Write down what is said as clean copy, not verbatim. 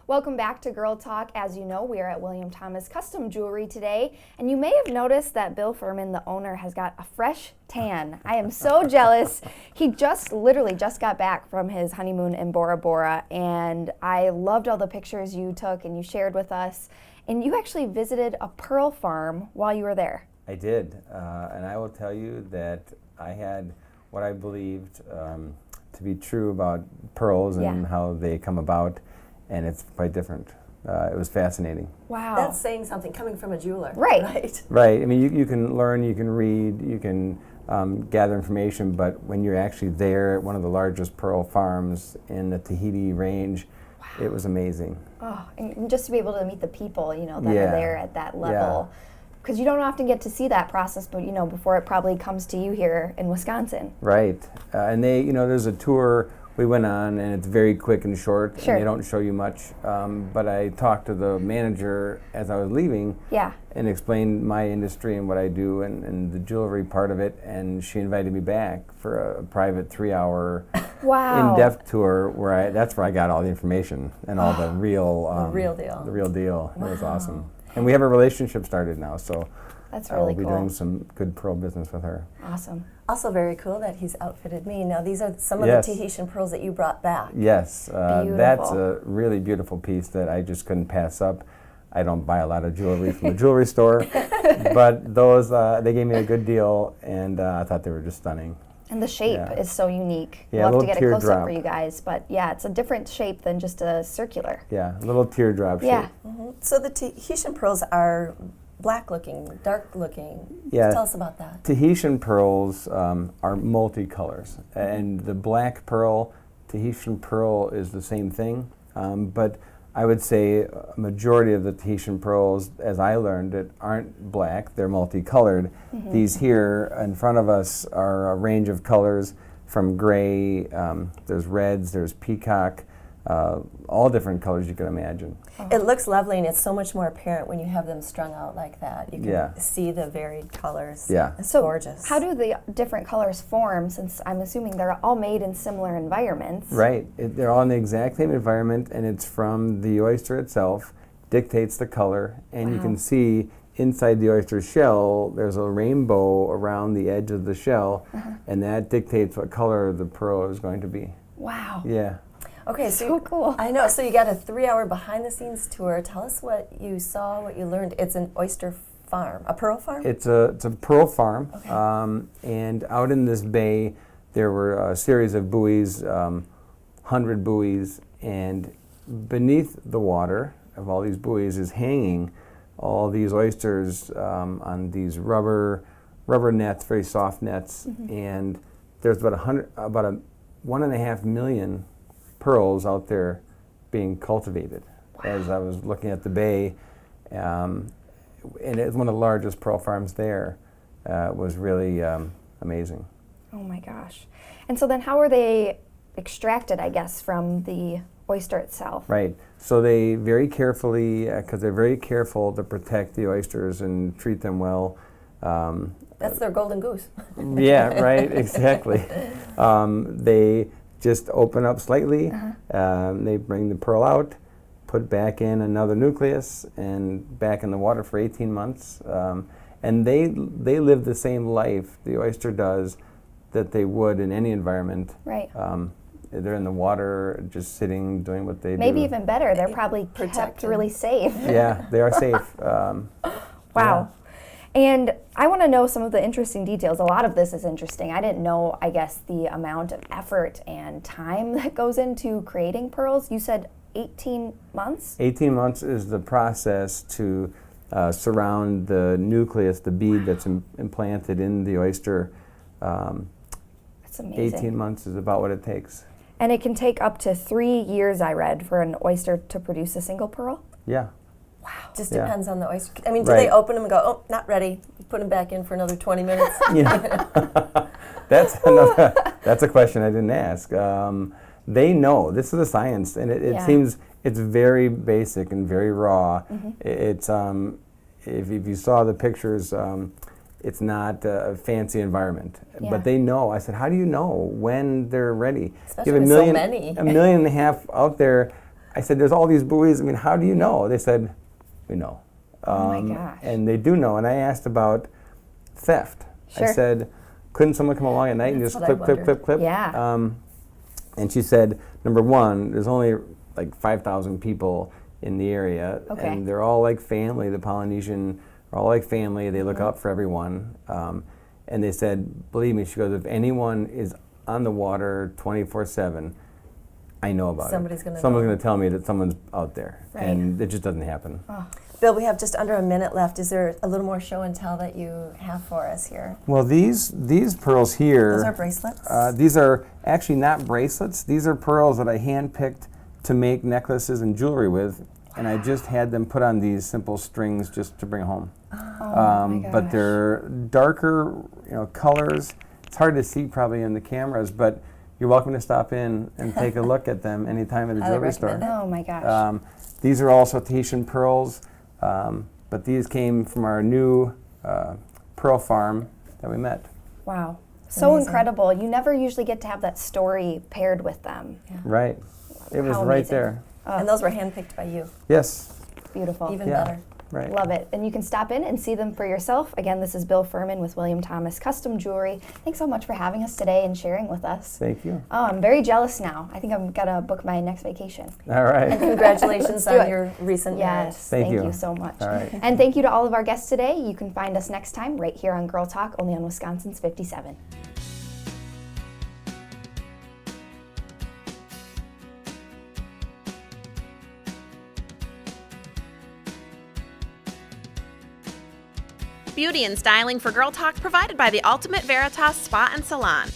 Welcome back to Girl Talk. As you know, we are at William Thomas Custom Jewelry today, and you may have noticed that Bill Furman, the owner, has got a fresh tan. I am so jealous. He literally just got back from his honeymoon in Bora Bora, and I loved all the pictures you took and you shared with us. And you actually visited a pearl farm while you were there. I did, and I will tell you that I had what I believed to be true about pearls and how they come about. And it's quite different. It was fascinating. Wow. That's saying something coming from a jeweler. Right. Right. I mean, you can learn, you can read, you can gather information, but when you're actually there at one of the largest pearl farms in the Tahiti range, it was amazing. Oh, and just to be able to meet the people, that are there at that level. Because you don't often get to see that process, but before it probably comes to you here in Wisconsin. Right. And there's a tour we went on, and it's very quick and short, and they don't show you much. But I talked to the manager as I was leaving and explained my industry and what I do and the jewelry part of it, and she invited me back for a private 3-hour in-depth tour where that's where I got all the information and all the real deal. Wow. It was awesome. And we have a relationship started now, so that's really I'll be doing some good pearl business with her. Awesome. Also very cool that he's outfitted me. Now these are some of the Tahitian pearls that you brought back. Yes, that's a really beautiful piece that I just couldn't pass up. I don't buy a lot of jewelry from the jewelry store, but those, they gave me a good deal, and I thought they were just stunning. And the shape is so unique. Yeah, we'll have to get a close-up for you guys, but it's a different shape than just a circular. Yeah, a little teardrop shape. Mm-hmm. So the Tahitian pearls are black-looking, dark-looking. Yeah. Tell us about that. Tahitian pearls are multicolors, and the black pearl, Tahitian pearl is the same thing, but I would say a majority of the Tahitian pearls, as I learned it, aren't black, they're multicolored. Mm-hmm. These here in front of us are a range of colors from gray, there's reds, there's peacock, all different colors you can imagine. It looks lovely, and it's so much more apparent when you have them strung out like that. You can see the varied colors. Yeah. It's gorgeous. How do the different colors form, since I'm assuming they're all made in similar environments? Right. They're all in the exact same environment, and it's from the oyster itself, dictates the color, and you can see inside the oyster shell, there's a rainbow around the edge of the shell, and that dictates what color the pearl is going to be. Wow. Yeah. Okay, so cool. I know. So you got a 3-hour behind-the-scenes tour. Tell us what you saw, what you learned. It's an oyster farm, a pearl farm. It's a pearl farm, okay. And out in this bay, there were a series of buoys, 100 buoys, and beneath the water of all these buoys is hanging all these oysters on these rubber nets, very soft nets, and there's about 1.5 million pearls out there being cultivated. As I was looking at the bay, and it's one of the largest pearl farms there. Was really amazing. Oh my gosh. And so then how are they extracted, I guess, from the oyster itself? Right. So they very carefully, because they're very careful to protect the oysters and treat them well. That's their golden goose. Yeah, right, exactly. They just open up slightly, they bring the pearl out, put back in another nucleus, and back in the water for 18 months. And they live the same life the oyster does that they would in any environment. Right. They're in the water, just sitting, doing what they do. Maybe even better, they're probably kept really safe. Yeah, they are safe. Wow. Yeah. And I want to know some of the interesting details. A lot of this is interesting. I didn't know, I guess, the amount of effort and time that goes into creating pearls. You said 18 months? 18 months is the process to surround the nucleus, the bead that's implanted in the oyster. That's amazing. 18 months is about what it takes. And it can take up to 3 years, I read, for an oyster to produce a single pearl? Yeah. Wow. Just depends on the oyster. I mean, do they open them and go, oh, not ready, put them back in for another 20 minutes? That's a question I didn't ask. They know. This is a science, and it seems it's very basic and very raw. It's if you saw the pictures, it's not a fancy environment. Yeah. But they know. I said, how do you know when they're ready? Especially you have with so many. $1.5 million out there. I said, there's all these buoys. I mean, how do you know? They said, we know. Oh my gosh. And they do know. And I asked about theft. Sure. I said, couldn't someone come along at night and That's just what I clip, clip, clip, clip? Yeah. And she said, number one, there's only like 5,000 people in the area, Okay. and they're all like family. The Polynesian are all like family. They look out for everyone. And they said, believe me, she goes, if anyone is on the water 24/7, I know about Somebody's it. gonna Someone's know. going to tell me that someone's out there, Right. and it just doesn't happen. Oh. Bill, we have just under a minute left. Is there a little more show and tell that you have for us here? Well, these pearls here. Those are bracelets? These are actually not bracelets. These are pearls that I handpicked to make necklaces and jewelry with, and I just had them put on these simple strings just to bring home. Oh my But gosh. they're darker, colors. It's hard to see probably in the cameras, but you're welcome to stop in and take a look at them anytime at the Highly jewelry store. recommend it. Oh my gosh. These are also Tahitian pearls, but these came from our new pearl farm that we met. Wow. So Amazing. incredible. You never usually get to have that story paired with them. Right. It was How right amazing. there. And those were handpicked by you. Yes. Beautiful. Even Yeah. better. Right. Love it. And you can stop in and see them for yourself. Again, this is Bill Furman with William Thomas Custom Jewelry. Thanks so much for having us today and sharing with us. Thank you. Oh, I'm very jealous now. I think I'm going to book my next vacation. All right. Congratulations do on it. your recent marriage. Yes, Thank you. you so much. All right. And thank you to all of our guests today. You can find us next time right here on Girl Talk, only on Wisconsin's 57. Beauty and styling for Girl Talk provided by the Ultimate Veritas Spa and Salon.